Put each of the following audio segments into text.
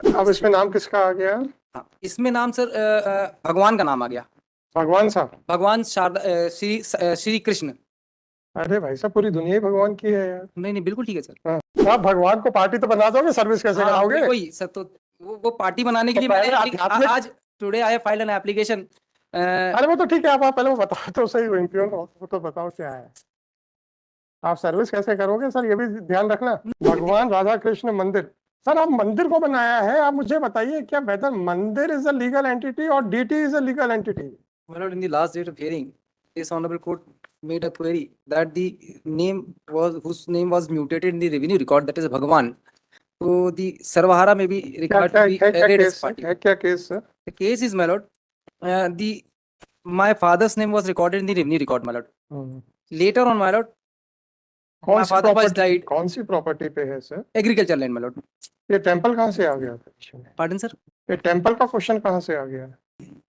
अब इसमें नाम किसका आ गया? हाँ, इसमें नाम सर भगवान का नाम आ गया। भगवान साहब? भगवान शारदा श्री कृष्ण। अरे भाई साहब, पूरी दुनिया ही भगवान की है यार। नहीं नहीं, बिल्कुल ठीक है सर। हाँ। तो आप भगवान को पार्टी तो बना दोगे, सर्विस कैसे हाँ कराओगे? वही सर, तो वो पार्टी बनाने के तो लिए पहले मैंने आध्यात्मिक। आज today I filed an application. अरे वो तो ठीक है, आप पहले वो बताओ तो सही, वो तो बताओ क्या है। आप सर्विस कैसे करोगे सर, ये भी ध्यान रखना। भगवान राधा कृष्ण मंदिर। सर आप मंदिर को बनाया है, आप मुझे बताइए क्या whether mandir is a legal entity और deity is a legal entity? My lord, in the last date of hearing, this honorable court made a query that the whose name was mutated in the revenue record, that is Bhagwan. So the Sarvahara may be क्या required to क्या be क्या क्या read as case है, party. क्या case sir? The case is, my lord, the my father's name was recorded in the revenue record, my lord. Later on, my lord, my father was died. कौन सी property पे है sir? Agriculture land, my lord. ये temple कहाँ से आ गया था? Pardon, sir? ये temple का क्वेश्चन कहाँ से आ गया?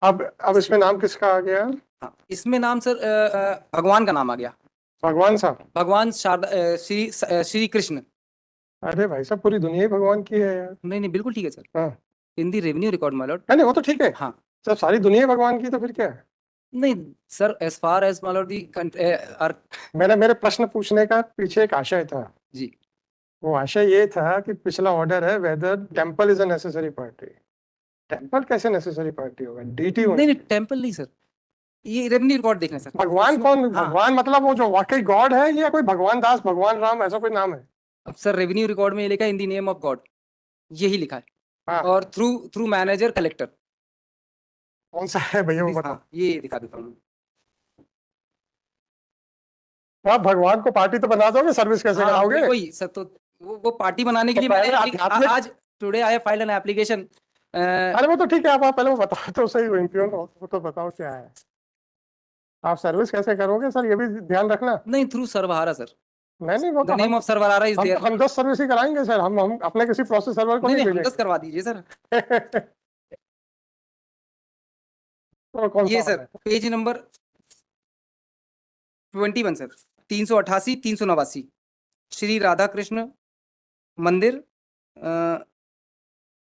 अब इसमें नाम किसका आ गया? हाँ, इसमें नाम सर भगवान का नाम आ गया। भगवान साहब? भगवान शारदा श्री कृष्ण। अरे भाई साहब, पूरी दुनिया ही भगवान की है यार। नहीं नहीं, बिल्कुल ठीक है सर। हाँ। In the revenue record, my lord. नहीं वो तो ठीक है। हाँ। सर सारी दुनिया ही भगवान की तो फिर क्या है? नहीं sir, as far as my lord दी मेरे प्रश्न पूछने का पीछे एक आशय था। जी। वो आशय ये था कि पिछला ऑर्डर है whether temple is a necessary party. Temple कैसे नेसेसरी पार्टी होगा? डीटी नहीं नहीं, टेम्पल नहीं सर, ये रेवेन्यू रिकॉर्ड देखना सर। भगवान कौन? हाँ, भगवान मतलब वो जो वाकई गॉड है या कोई भगवान दास, भगवान राम, ऐसा कोई नाम है? अब सर रेवेन्यू रिकॉर्ड में ये लिखा है in the name of God, यही लिखा है। हाँ। और थ्रू थ्रू मैनेजर कलेक्टर। कौन सा है भैया वो बताओ। हाँ, ये दिखा देता हूँ। आप भगवान को पार्टी तो बना दोगे, सर्विस कैसे हाँ कराओगे? वही सर, तो वो पार्टी बनाने के तो लिए पहले मैंने आध्यात्मिक। आज today I filed an application. अरे वो तो ठीक है, आप पहले वो बताओ तो सही, वो तो बताओ क्या है। आप सर्विस कैसे करोगे सर, ये भी ध्यान रखना। नहीं, थ्रू सर्वहारा सर। नहीं वो द तो नेम ऑफ सर्वहारा इज देयर। हम 10 सर्विस ही कराएंगे सर, हम अपने किसी प्रोसेस सर्वर को नहीं नहीं नहीं, हम 10 भेजेंगे। करवा दीजिए सर। तो कौन सा ये सर वाला है? Page number 21 sir, 388 389 Shri Radha Krishna मंदिर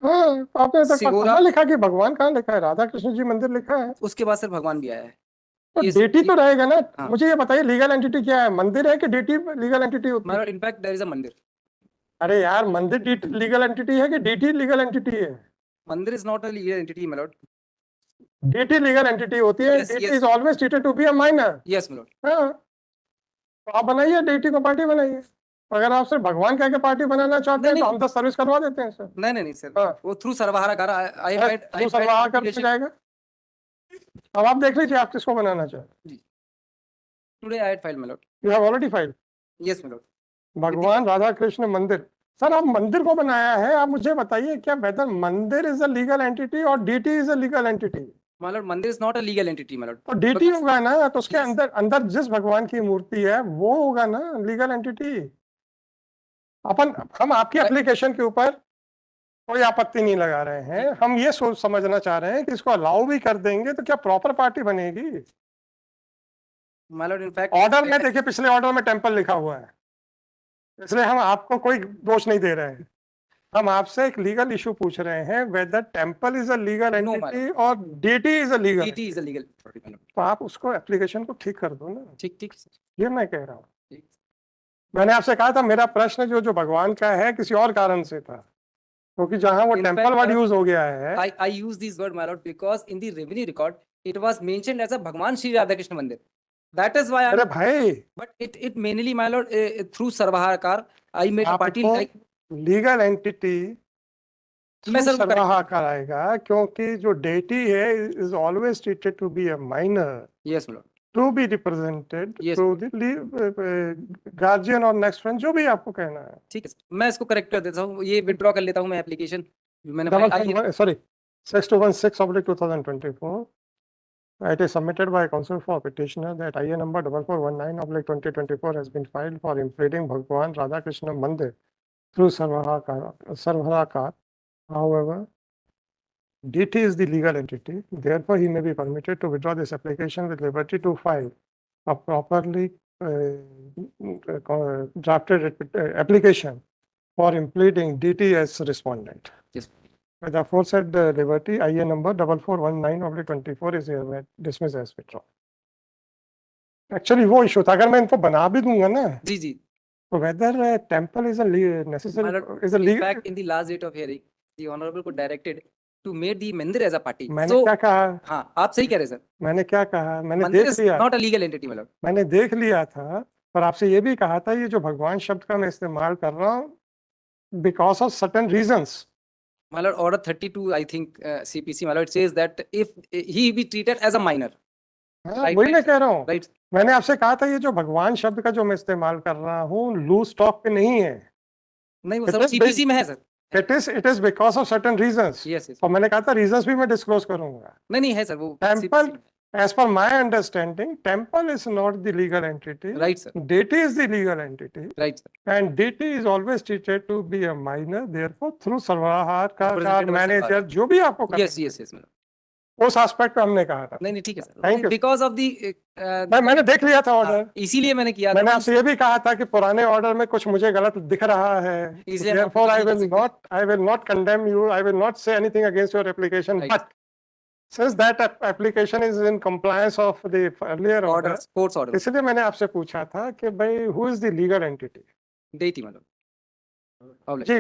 हाँ, तो आपने तक सिगोरा। कहाँ लिखा कि भगवान, कहाँ लिखा है? राधा कृष्ण जी मंदिर लिखा है। उसके बाद सर भगवान भी आया है। तो ये डेटी तो रहेगा ना। हाँ, मुझे ये बताइए लीगल एंटिटी क्या है, मंदिर है कि डेटी लीगल एंटिटी होती है? मतलब इनफैक्ट देयर इज अ मंदिर। अरे यार, मंदिर लीगल एंटिटी है कि डीटी लीगल एंटिटी है? Mandir is not a legal entity my lord. Deity legal entity होती है, yes deity yes is always treated to be a minor. Yes my lord. हाँ। तो आप बनाइए डीटी को पार्टी बनाइए। अगर आप सिर्फ भगवान कह के पार्टी बनाना चाहते नहीं हैं तो नहीं हम 10 सर्विस करवा देते हैं सर। नहीं नहीं नहीं सर, हाँ। वो थ्रू सर्वहारा कर आई फाइंड वो सलवार कर जाएगा। अब आप देख लीजिए आप किसको बनाना चाहते जी। Today I had filed my lord. हैं। You have already filed. Yes my lord. भगवान राधा कृष्ण मंदिर। सर आप मंदिर को बनाया है, आप मुझे बताइए क्या whether mandir is a legal entity और deity is a legal entity? My lord, mandir is not a legal entity my lord. तो डीटी होगा ना, तो उसके Yes. अंदर अंदर जिस भगवान की मूर्ति है वो होगा ना लीगल एंटिटी। हम आपकी एप्लीकेशन के ऊपर कोई आपत्ति नहीं लगा रहे हैं, हम ये सोच समझना चाह रहे हैं कि इसको अलाउ भी कर देंगे तो क्या प्रॉपर पार्टी बनेगी? माय लॉर्ड इनफैक्ट ऑर्डर में देखिए, पिछले ऑर्डर में टेम्पल लिखा हुआ है, इसलिए हम आपको कोई दोष नहीं दे रहे हैं। हम आपसे एक लीगल इशू पूछ रहे हैं whether temple is a legal no my entity और deity is a legal. Deity is a legal. तो आप उसको एप्लीकेशन को ठीक कर दो ना। ठीक ठीक ये मैं कह रहा हूँ। ठीक। मैंने आपसे कहा था मेरा प्रश्न जो जो भगवान का है किसी और कारण से था, क्योंकि जहां वो In temple fact, word use हो गया है। I use this word, my lord, because in the revenue record it was mentioned as a Bhagwan Sri Radhakrishna Mandir. That is why अरे भाई, but it mainly, my lord, through Sarvahakar I made a party आपको like legal entity मैं sir वो correct सरवाहा कराएगा, क्योंकि जो deity है is always treated to be a minor yes my lord to be represented yes through the guardian और next friend, जो भी आपको कहना है। ठीक है सर, मैं इसको करेक्ट कर देता हूँ, ये विड्रॉ कर लेता हूँ मैं एप्लीकेशन मैंने sorry, 6216/2024. It is submitted by counsel for petitioner that IA number 4419/2024 has been filed for impleading Bhagwan Radhakrishna Mandir through Sarvarakar. However, DT is the legal entity, therefore he may be permitted to withdraw this application with liberty to file a properly drafted application for impleading DT as respondent. yes With the aforesaid liberty, IA number 4419/24 is hereby dismissed as withdrawn. Actually वो issue था, अगर मैं इनको बना भी दूंगा ना, जी जी। तो whether temple is a necessary My lord, is a in legal. fact, in the last date of hearing, the honorable court directed to make the मंदिर as a party. मैंने So, क्या कहा, हाँ, आप सही कह रहे हैं सर। मैंने क्या कहा, मैंने मंदिर देख is लिया, not a legal entity, my lord. मैंने देख लिया था, पर आपसे ये भी कहा था ये जो भगवान शब्द का मैं इस्तेमाल कर रहा हूँ because of certain reasons. My lord, order 32, I think, CPC, my lord, says that if he be treated as a minor, हाँ, Right, वही right, मैं कह रहा हूँ, right? मैंने आपसे कहा था ये जो भगवान शब्द का जो मैं इस्तेमाल कर रहा हूँ लूज टॉक पे नहीं है, नहीं, वो It सब is CPC में है sir. it is because of certain reasons. Yes, yes. और मैंने कहा था reasons भी मैं disclose करूंगा. नहीं नहीं है सर वो Temple, CPC में। as per my understanding, temple is not the legal entity. Right, sir. Deity is the legal entity. Right, sir. And deity is always treated to be a minor. Therefore, through Sarvahar का Represented by manager Sarvahar. जो भी आपको करना Yes, yes, yes, madam. है, उस aspect पे हमने कहा था. नहीं नहीं ठीक है sir. Thank you. Because of the मैंने देख लिया था order. इसीलिए मैंने किया मैंने था। आपसे ये भी कहा था कि पुराने ऑर्डर में कुछ मुझे गलत दिख रहा है. इसलिए हम Therefore, आपको नहीं कर सकते। I will not condemn you. I will not say anything against your application. Right. But since that application is in compliance of the earlier order, Orders, court's order. इसलिए मैंने आपसे पूछा था कि भाई who is the legal entity? Deity, madam. Ji